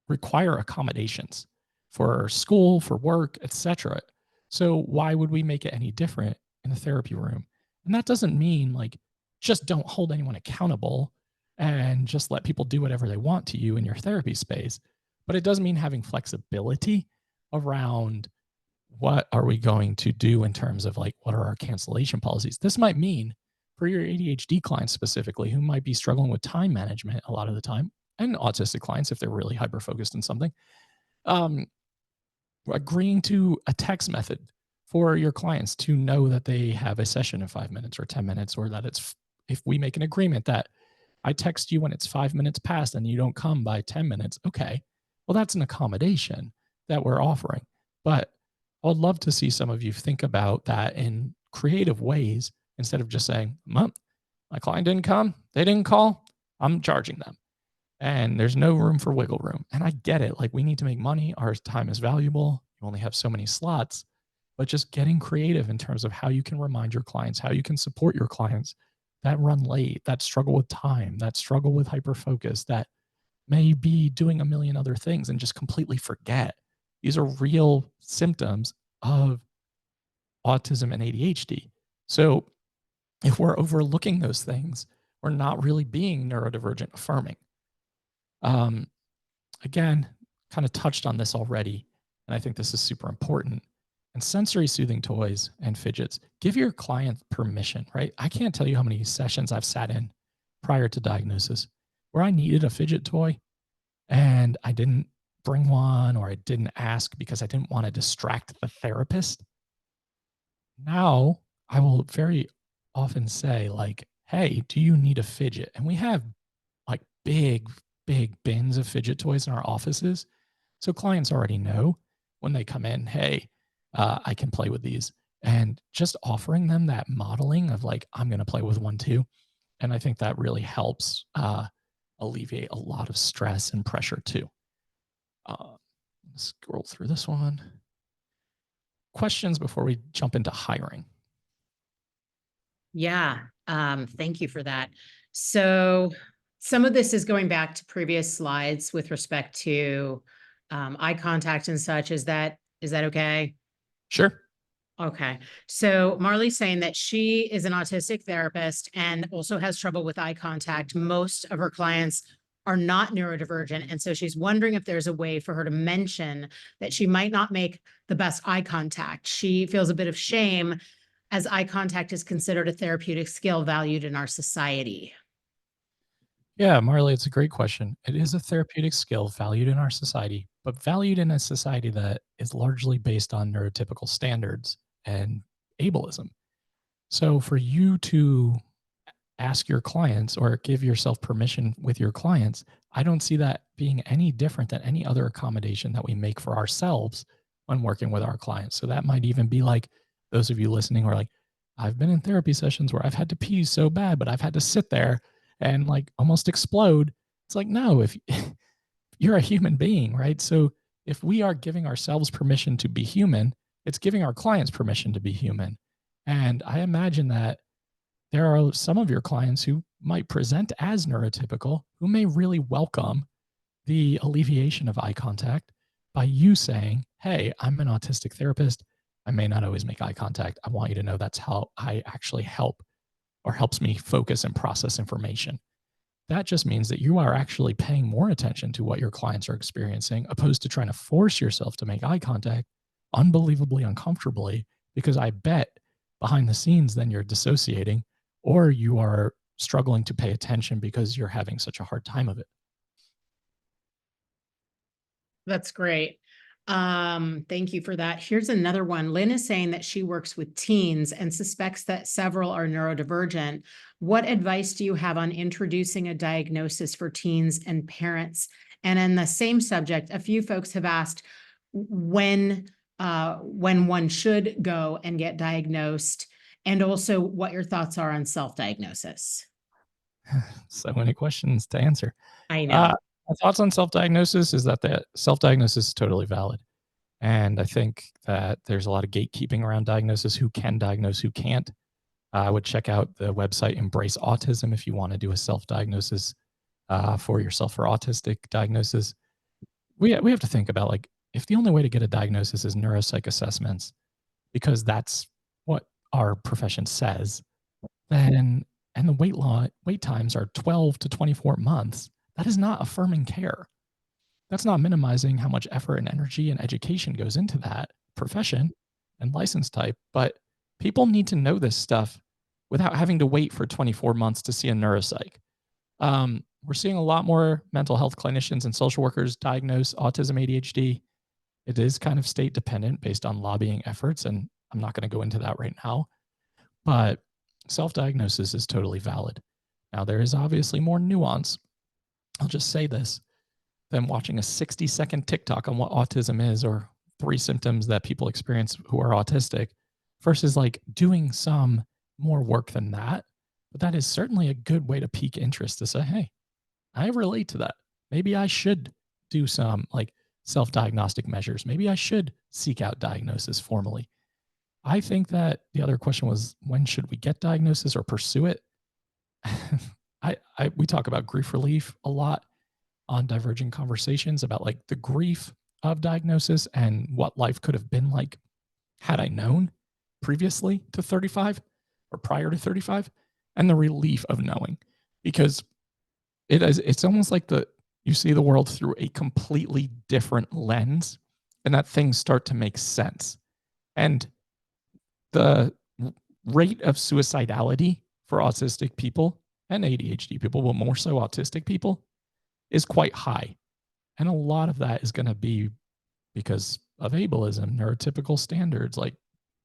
require accommodations for school, for work, etc. So why would we make it any different in a therapy room? And that doesn't mean like just don't hold anyone accountable and just let people do whatever they want to you in your therapy space. But it does mean having flexibility around what are we going to do in terms of like what are our cancellation policies. This might mean for your ADHD clients specifically who might be struggling with time management a lot of the time, and autistic clients if they're really hyper focused in something, um, agreeing to a text method for your clients to know that they have a session in 5 minutes or 10 minutes, or that it's, if we make an agreement that I text you when it's 5 minutes past and you don't come by 10 minutes, okay, well, that's an accommodation that we're offering. But I would love to see some of you think about that in creative ways instead of just saying, my client didn't come, they didn't call, I'm charging them. And there's no room for wiggle room. And I get it. Like, we need to make money. Our time is valuable. You only have so many slots, but just getting creative in terms of how you can remind your clients, how you can support your clients that run late, that struggle with time, that struggle with hyper focus, that may be doing a million other things and just completely forget. These are real symptoms of autism and ADHD. So if we're overlooking those things, we're not really being neurodivergent affirming. Um, Again, kind of touched on this already, and I think this is super important. And sensory soothing toys and fidgets, give your client permission, right? I can't tell you how many sessions I've sat in prior to diagnosis where I needed a fidget toy and I didn't bring one, or I didn't ask because I didn't want to distract the therapist. Now I will very often say, like, hey, do you need a fidget? And we have like big bins of fidget toys in our offices. So clients already know when they come in, hey, I can play with these. And just offering them that modeling of like, I'm going to play with one too. And I think that really helps alleviate a lot of stress and pressure too. Scroll through this one. Questions before we jump into hiring? Yeah, thank you for that. So some of this is going back to previous slides with respect to eye contact and such. Is that okay? Sure. Okay. So Marley's saying that she is an autistic therapist and also has trouble with eye contact. Most of her clients are not neurodivergent. And so she's wondering if there's a way for her to mention that she might not make the best eye contact. She feels a bit of shame as eye contact is considered a therapeutic skill valued in our society. Yeah, Marley, it's a great question. It is a therapeutic skill valued in our society, but valued in a society that is largely based on neurotypical standards and ableism. So for you to ask your clients or give yourself permission with your clients, I don't see that being any different than any other accommodation that we make for ourselves when working with our clients. So that might even be like those of you listening who are like, I've been in therapy sessions where I've had to pee so bad, but I've had to sit there and like almost explode. It's like, no, if you're a human being, right? So if we are giving ourselves permission to be human, it's giving our clients permission to be human. And I imagine that there are some of your clients who might present as neurotypical who may really welcome the alleviation of eye contact by you saying, hey, I'm an autistic therapist. I may not always make eye contact. I want you to know that's how I actually help or helps me focus and process information. That just means that you are actually paying more attention to what your clients are experiencing, opposed to trying to force yourself to make eye contact unbelievably uncomfortably, because I bet behind the scenes, then you're dissociating or you are struggling to pay attention because you're having such a hard time of it. That's great. Thank you for that. Here's another one. Lynn is saying that she works with teens and suspects that several are neurodivergent. What advice do you have on introducing a diagnosis for teens and parents? And in the same subject, a few folks have asked when one should go and get diagnosed, and also what your thoughts are on self-diagnosis. So many questions to answer. I know. My thoughts on self-diagnosis is that the self-diagnosis is totally valid. And I think that there's a lot of gatekeeping around diagnosis, who can diagnose, who can't. I would check out the website Embrace Autism if you want to do a self-diagnosis for yourself for autistic diagnosis. We have to think about, like, if the only way to get a diagnosis is neuropsych assessments, because that's what our profession says, then, and the wait times are 12 to 24 months, that is not affirming care. That's not minimizing how much effort and energy and education goes into that profession and license type, but people need to know this stuff without having to wait for 24 months to see a neuropsych. We're seeing a lot more mental health clinicians and social workers diagnose autism, ADHD. It is kind of state dependent based on lobbying efforts, and I'm not going to go into that right now, but self-diagnosis is totally valid. Now, there is obviously more nuance. I'll just say this, than watching a 60-second TikTok on what autism is, or 3 symptoms that people experience who are autistic, versus like doing some more work than that. But that is certainly a good way to pique interest, to say, hey, I relate to that. Maybe I should do some like self-diagnostic measures. Maybe I should seek out diagnosis formally. I think that the other question was, when should we get diagnosis or pursue it? We talk about grief relief a lot on Divergent Conversations, about like the grief of diagnosis and what life could have been like had I known previously to 35 or prior to 35, and the relief of knowing, because it's almost like you see the world through a completely different lens, and that things start to make sense. And the rate of suicidality for autistic people and ADHD people, but more so autistic people, is quite high. And a lot of that is going to be because of ableism, neurotypical standards, like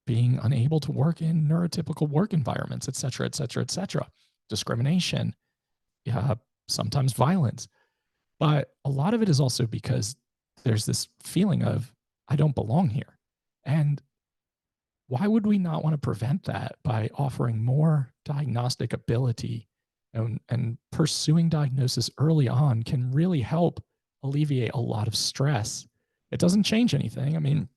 being unable to work in neurotypical work environments, et cetera, et cetera, et cetera. Discrimination, sometimes violence. But a lot of it is also because there's this feeling of, I don't belong here. And why would we not want to prevent that by offering more diagnostic ability, and pursuing diagnosis early on can really help alleviate a lot of stress. It doesn't change anything. I mean,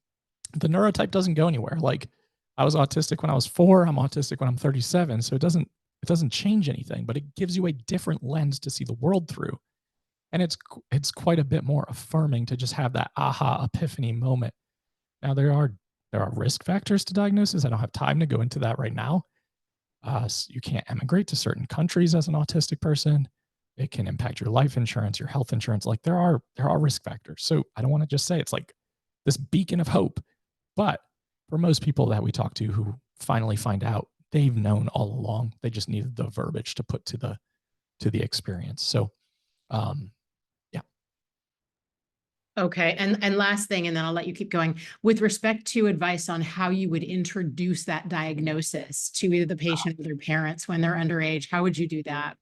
the neurotype doesn't go anywhere. Like, I was autistic when I was 4, I'm autistic when I'm 37. So it doesn't change anything, but it gives you a different lens to see the world through. And it's quite a bit more affirming to just have that aha epiphany moment. Now, there are risk factors to diagnosis. I don't have time to go into that right now. So you can't emigrate to certain countries as an autistic person. It can impact your life insurance, your health insurance. Like, there are risk factors. So I don't want to just say it's like this beacon of hope. But for most people that we talk to who finally find out, they've known all along. They just needed the verbiage to put to the experience. So, yeah. Okay. And last thing, and then I'll let you keep going. With respect to advice on how you would introduce that diagnosis to either the patient or their parents when they're underage, how would you do that?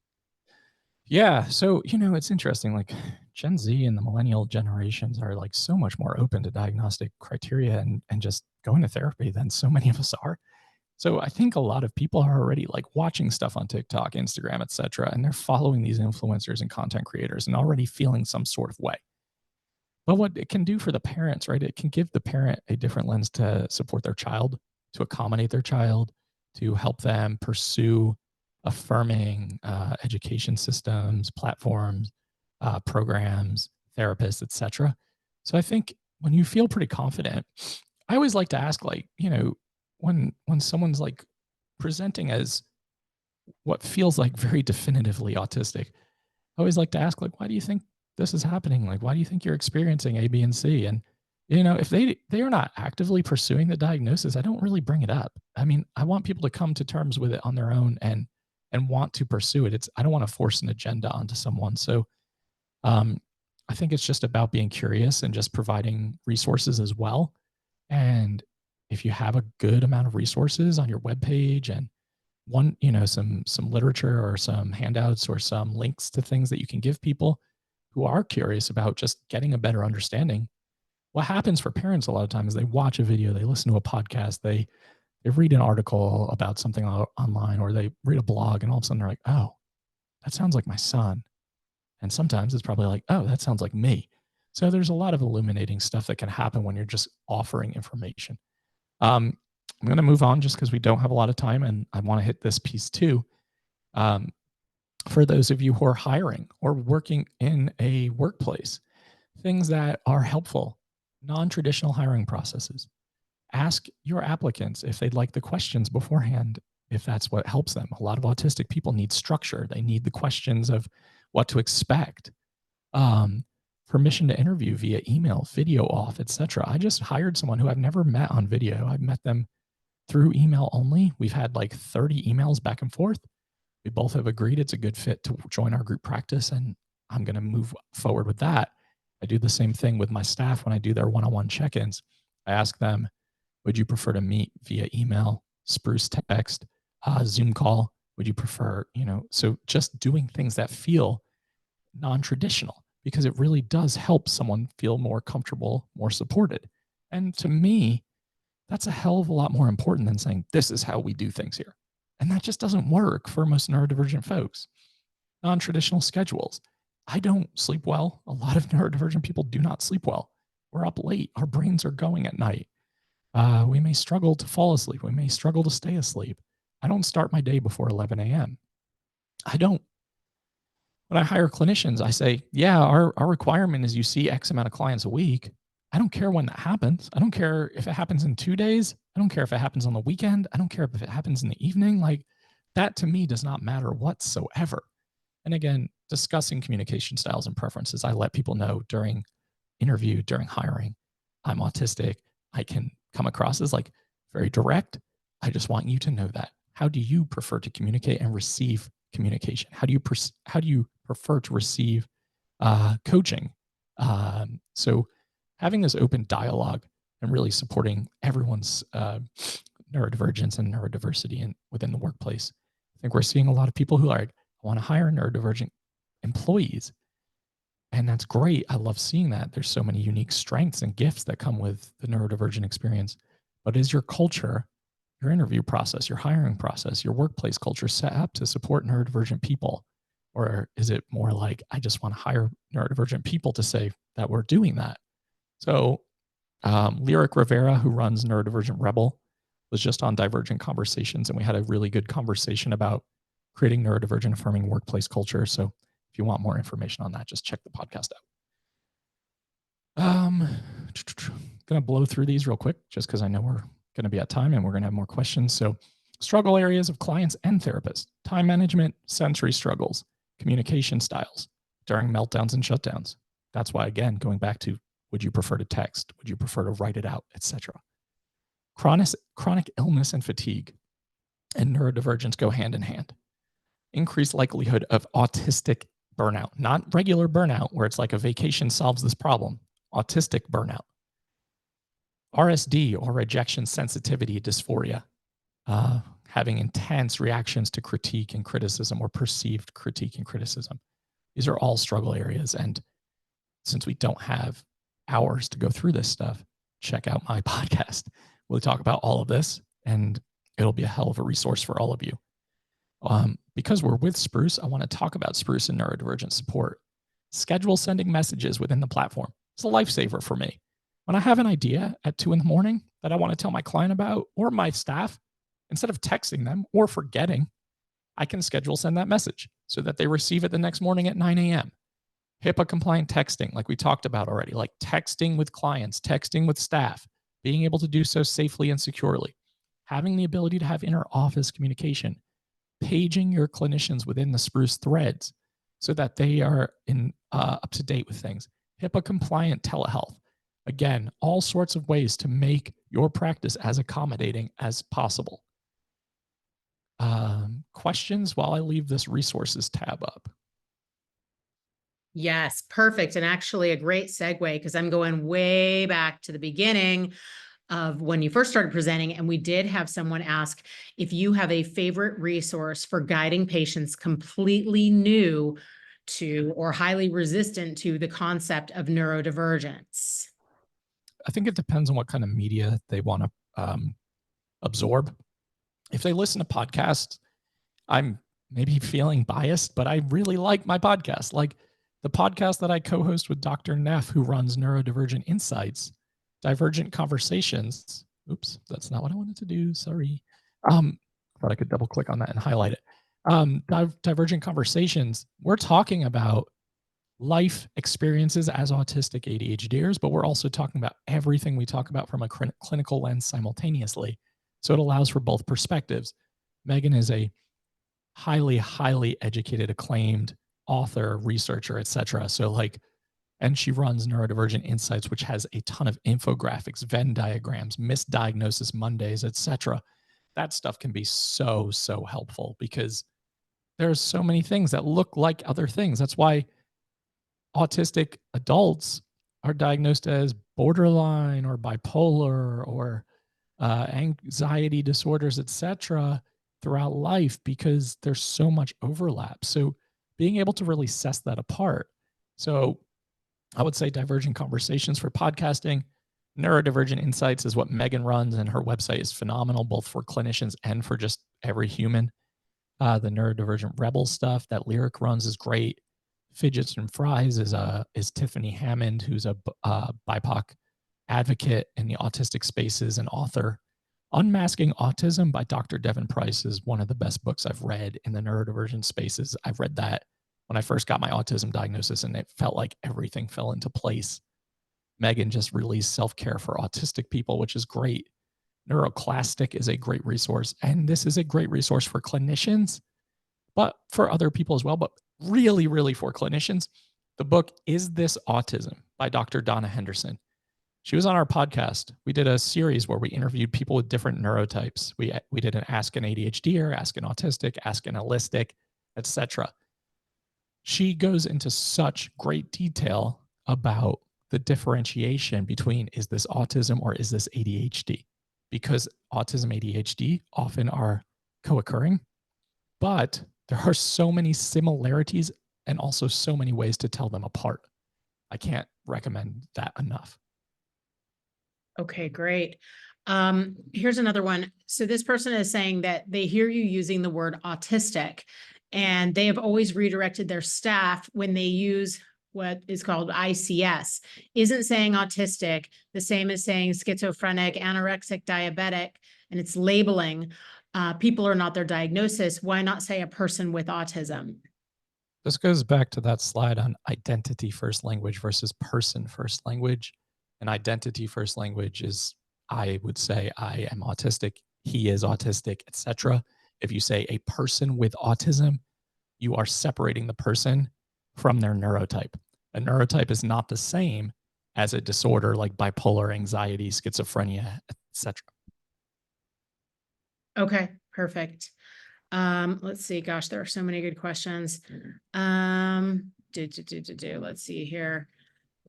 Yeah. So, it's interesting. Like, Gen Z and the millennial generations are like so much more open to diagnostic criteria and just going to therapy than so many of us are. So I think a lot of people are already like watching stuff on TikTok, Instagram, et cetera, and they're following these influencers and content creators and already feeling some sort of way. But what it can do for the parents, right? It can give the parent a different lens to support their child, to accommodate their child, to help them pursue affirming education systems, platforms, programs, therapists, etc. So I think when you feel pretty confident, I always like to ask, like, when someone's like presenting as what feels like very definitively autistic, I always like to ask, like, why do you think this is happening? Like, why do you think you're experiencing A, B, and C? And if they are not actively pursuing the diagnosis, I don't really bring it up. I mean, I want people to come to terms with it on their own and want to pursue it. I don't want to force an agenda onto someone. So um, I think it's just about being curious and just providing resources as well. And if you have a good amount of resources on your webpage and some literature or some handouts or some links to things that you can give people who are curious about just getting a better understanding. What happens for parents a lot of times is they watch a video, they listen to a podcast, they read an article about something online, or they read a blog, and all of a sudden they're like, oh, that sounds like my son. And sometimes it's probably like, oh, that sounds like me. So there's a lot of illuminating stuff that can happen when you're just offering information. I'm going to move on just because we don't have a lot of time, and I want to hit this piece too. For those of you who are hiring or working in a workplace, things that are helpful, non-traditional hiring processes. Ask your applicants if they'd like the questions beforehand, if that's what helps them. A lot of autistic people need structure. They need the questions of what to expect. Permission to interview via email, video off, etc. I just hired someone who I've never met on video. I've met them through email only. We've had like 30 emails back and forth. We both have agreed it's a good fit to join our group practice, and I'm going to move forward with that. I do the same thing with my staff when I do their one-on-one check-ins. I ask them, would you prefer to meet via email, Spruce text, Zoom call? Would you prefer, so just doing things that feel non-traditional, because it really does help someone feel more comfortable, more supported. And to me, that's a hell of a lot more important than saying, this is how we do things here. And that just doesn't work for most neurodivergent folks. Non-traditional schedules. I don't sleep well. A lot of neurodivergent people do not sleep well. We're up late. Our brains are going at night. We may struggle to fall asleep. We may struggle to stay asleep. I don't start my day before 11 a.m. I don't. When I hire clinicians, I say, yeah, our requirement is you see X amount of clients a week. I don't care when that happens. I don't care if it happens in 2 days. I don't care if it happens on the weekend. I don't care if it happens in the evening. Like, that to me does not matter whatsoever. And again, discussing communication styles and preferences, I let people know during interview, during hiring, I'm autistic. I can come across as like very direct. I just want you to know that. How do you prefer to communicate and receive communication? How do you prefer to receive coaching? So having this open dialogue and really supporting everyone's neurodivergence and neurodiversity within the workplace. I think we're seeing a lot of people who are like, I want to hire neurodivergent employees. And that's great. I love seeing that. There's so many unique strengths and gifts that come with the neurodivergent experience. But is your culture, your interview process, your hiring process, your workplace culture set up to support neurodivergent people? Or is it more like, I just want to hire neurodivergent people to say that we're doing that? So Lyric Rivera, who runs Neurodivergent Rebel, was just on Divergent Conversations, and we had a really good conversation about creating neurodivergent affirming workplace culture. So if you want more information on that, just check the podcast out. Gonna blow through these real quick just because I know we're gonna be at time and we're gonna have more questions. So struggle areas of clients and therapists: time management, sensory struggles, communication styles during meltdowns and shutdowns. That's why, again, going back to, would you prefer to text? Would you prefer to write it out, etc. Chronic illness and fatigue and neurodivergence go hand in hand. Increased likelihood of autistic burnout, not regular burnout where it's like a vacation solves this problem, autistic burnout. RSD, or rejection sensitivity dysphoria, having intense reactions to critique and criticism or perceived critique and criticism. These are all struggle areas. And since we don't have hours to go through this stuff, check out my podcast. We'll talk about all of this, and it'll be a hell of a resource for all of you. Because we're with Spruce, I want to talk about Spruce and neurodivergent support. Schedule sending messages within the platform. It's a lifesaver for me. When I have an idea at 2 a.m. that I want to tell my client about or my staff, instead of texting them or forgetting, I can send that message so that they receive it the next morning at 9 a.m. HIPAA compliant texting, like we talked about already, like texting with clients, texting with staff, being able to do so safely and securely, having the ability to have inter office communication, paging your clinicians within the Spruce threads so that they are up to date with things, HIPAA compliant telehealth. Again, all sorts of ways to make your practice as accommodating as possible. Questions while I leave this resources tab up? Yes, perfect. And actually a great segue, because I'm going way back to the beginning of when you first started presenting, and we did have someone ask if you have a favorite resource for guiding patients completely new to or highly resistant to the concept of neurodivergence. I think it depends on what kind of media they want to absorb. If they listen to podcasts, I'm maybe feeling biased, but I really like my podcast. Like the podcast that I co-host with Dr. Neff, who runs Neurodivergent Insights, Divergent Conversations. Oops, that's not what I wanted to do. Sorry. Thought I could double click on that and highlight it. Divergent Conversations, we're talking about life experiences as autistic ADHDers, but we're also talking about everything we talk about from a clinical lens simultaneously. So it allows for both perspectives. Megan is a highly educated, acclaimed author, researcher, etc. So and she runs Neurodivergent Insights, which has a ton of infographics, Venn diagrams, misdiagnosis Mondays, etc. That stuff can be so helpful because there's so many things that look like other things. That's why autistic adults are diagnosed as borderline or bipolar or anxiety disorders, etc., throughout life, because there's so much overlap. So being able to really suss that apart. So I would say Divergent Conversations for podcasting. Neurodivergent Insights is what Megan runs, and her website is phenomenal, both for clinicians and for just every human. The Neurodivergent Rebel stuff that Lyric runs is great. Fidgets and Fries is Tiffany Hammond, who's a BIPOC advocate in the autistic spaces and author. Unmasking Autism by Dr. Devin Price is one of the best books I've read in the neurodivergent spaces. I've read that when I first got my autism diagnosis, and it felt like everything fell into place. Megan just released Self-Care for Autistic People, which is great. Neuroclastic is a great resource, and this is a great resource for clinicians, but for other people as well, but really for clinicians. The book Is This Autism by Dr. Donna Henderson. She was on our podcast. We did a series where we interviewed people with different neurotypes. We did an Ask an ADHDer, Ask an Autistic, Ask an Allistic, etc. She goes into such great detail about the differentiation between is this autism or is this ADHD? Because autism, ADHD often are co-occurring, but there are so many similarities and also so many ways to tell them apart. I can't recommend that enough. Okay, great. Here's another one. So this person is saying that they hear you using the word autistic, and they have always redirected their staff when they use what is called ICS. Isn't saying autistic the same as saying schizophrenic, anorexic, diabetic, and it's labeling. People are not their diagnosis. Why not say a person with autism? This goes back to that slide on identity first language versus person first language. And identity first language is, I would say, I am autistic, he is autistic, etc. If you say a person with autism, you are separating the person from their neurotype. A neurotype is not the same as a disorder like bipolar, anxiety, schizophrenia, etc. Okay, perfect. Let's see. Gosh, there are so many good questions. Let's see here.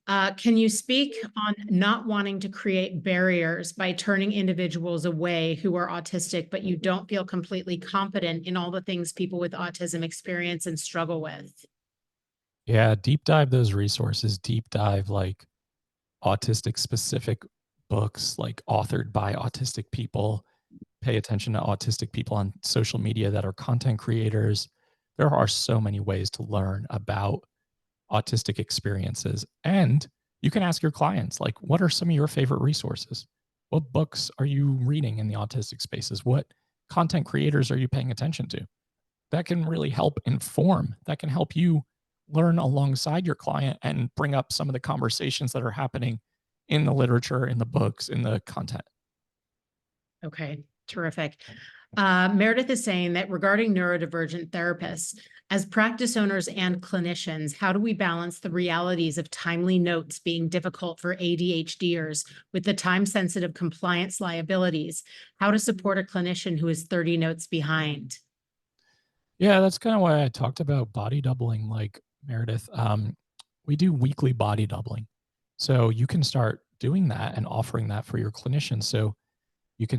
Can you speak on not wanting to create barriers by turning individuals away who are autistic, but you don't feel completely confident in all the things people with autism experience and struggle with? Yeah, deep dive those resources, deep dive like autistic specific books, like authored by autistic people. Pay attention to autistic people on social media that are content creators. There are so many ways to learn about autistic experiences. And you can ask your clients, like, what are some of your favorite resources? What books are you reading in the autistic spaces? What content creators are you paying attention to? that can really help inform, that can help you learn alongside your client and bring up some of the conversations that are happening in the literature, in the books, in the content. Okay, terrific. Meredith is saying that regarding neurodivergent therapists, as practice owners and clinicians, how do we balance the realities of timely notes being difficult for ADHDers with the time-sensitive compliance liabilities? How to support a clinician who is 30 notes behind? Yeah, that's kind of why I talked about body doubling, like Meredith. We do weekly body doubling. So you can start doing that and offering that for your clinicians. So it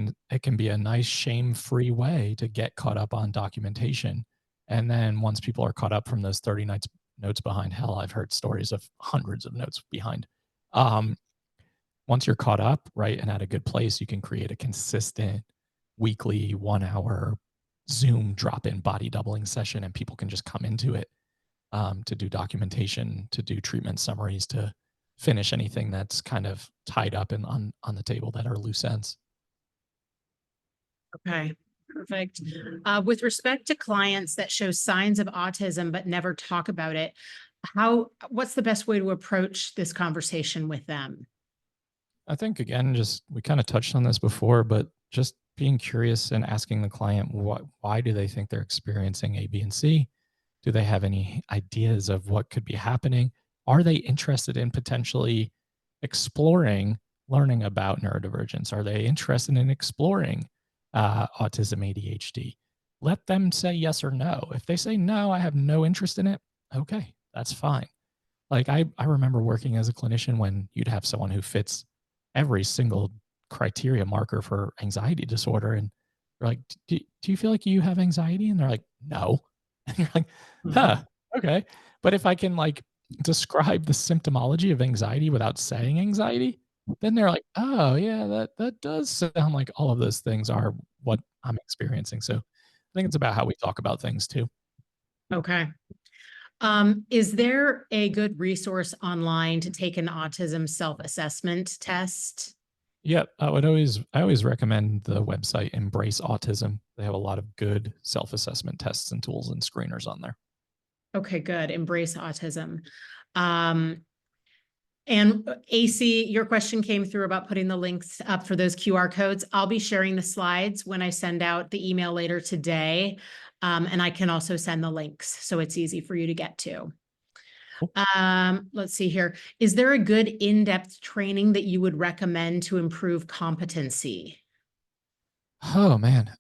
can be a nice shame-free way to get caught up on documentation. And then once people are caught up from those 30 notes behind, hell, I've heard stories of hundreds of notes behind. Um, Once you're caught up, right, and at a good place, you can create a consistent weekly 1 hour Zoom drop-in body doubling session, and people can just come into it to do documentation, to do treatment summaries, to finish anything that's kind of tied up and on the table that are loose ends. Okay, perfect. With respect to clients that show signs of autism but never talk about it, what's the best way to approach this conversation with them? I think again, just we kind of touched on this before, but just being curious and asking the client why do they think they're experiencing A, B, and C? Do they have any ideas of what could be happening? Are they interested in potentially exploring learning about neurodivergence? Are they interested in exploring autism, ADHD? Let them say yes or no. If they say no, I have no interest in it. Okay, that's fine. Like I remember working as a clinician when you'd have someone who fits every single criteria marker for anxiety disorder. And you're like, do you feel like you have anxiety? And they're like, no. And you're like, huh, Mhm. okay. But if I can like describe the symptomology of anxiety without saying anxiety, then they're like, oh yeah, that does sound like all of those things are what I'm experiencing. So I think it's about how we talk about things too. Okay. Is there a good resource online to take an autism self-assessment test? Yeah, I always recommend the website Embrace Autism. They have a lot of good self-assessment tests and tools and screeners on there. Okay, good. Embrace autism. Um, and AC, your question came through about putting the links up for those QR codes. I'll be sharing the slides when I send out the email later today. And I can also send the links so it's easy for you to get to. Cool. Let's see here. Is there a good in-depth training that you would recommend to improve competency? Oh man.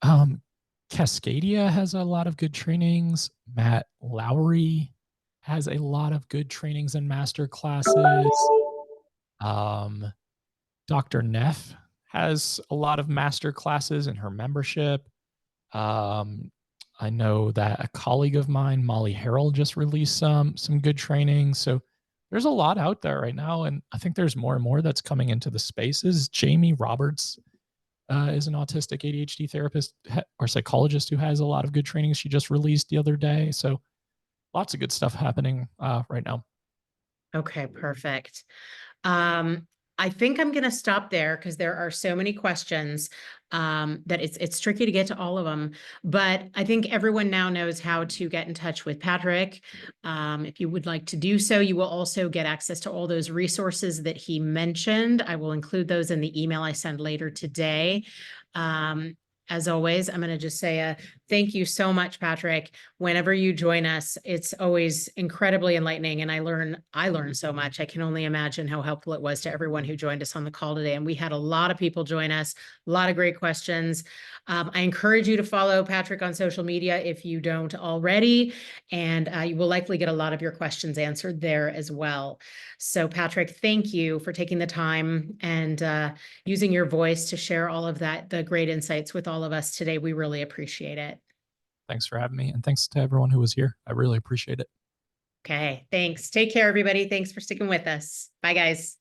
Cascadia has a lot of good trainings. Matt Lowry has a lot of good trainings and master classes. Um, Dr. Neff has a lot of master classes in her membership. Um, I know that a colleague of mine, Molly Harrell, just released some good training. So there's a lot out there right now, and I think there's more and more that's coming into the spaces. Jamie Roberts is an autistic ADHD therapist or psychologist who has a lot of good trainings she just released the other day. So lots of good stuff happening right now. Okay, perfect. Um, I think I'm going to stop there because there are so many questions that it's tricky to get to all of them. But I think everyone now knows how to get in touch with Patrick. If you would like to do so, you will also get access to all those resources that he mentioned. I will include those in the email I send later today. As always, I'm going to just say thank you so much, Patrick. Whenever you join us, it's always incredibly enlightening, and I learn so much. I can only imagine how helpful it was to everyone who joined us on the call today. And we had a lot of people join us, a lot of great questions. I encourage you to follow Patrick on social media if you don't already, and you will likely get a lot of your questions answered there as well. So Patrick, thank you for taking the time and using your voice to share all of the great insights with all of us today. We really appreciate it. Thanks for having me, and thanks to everyone who was here. I really appreciate it. Okay, thanks. Take care, everybody. Thanks for sticking with us. Bye, guys.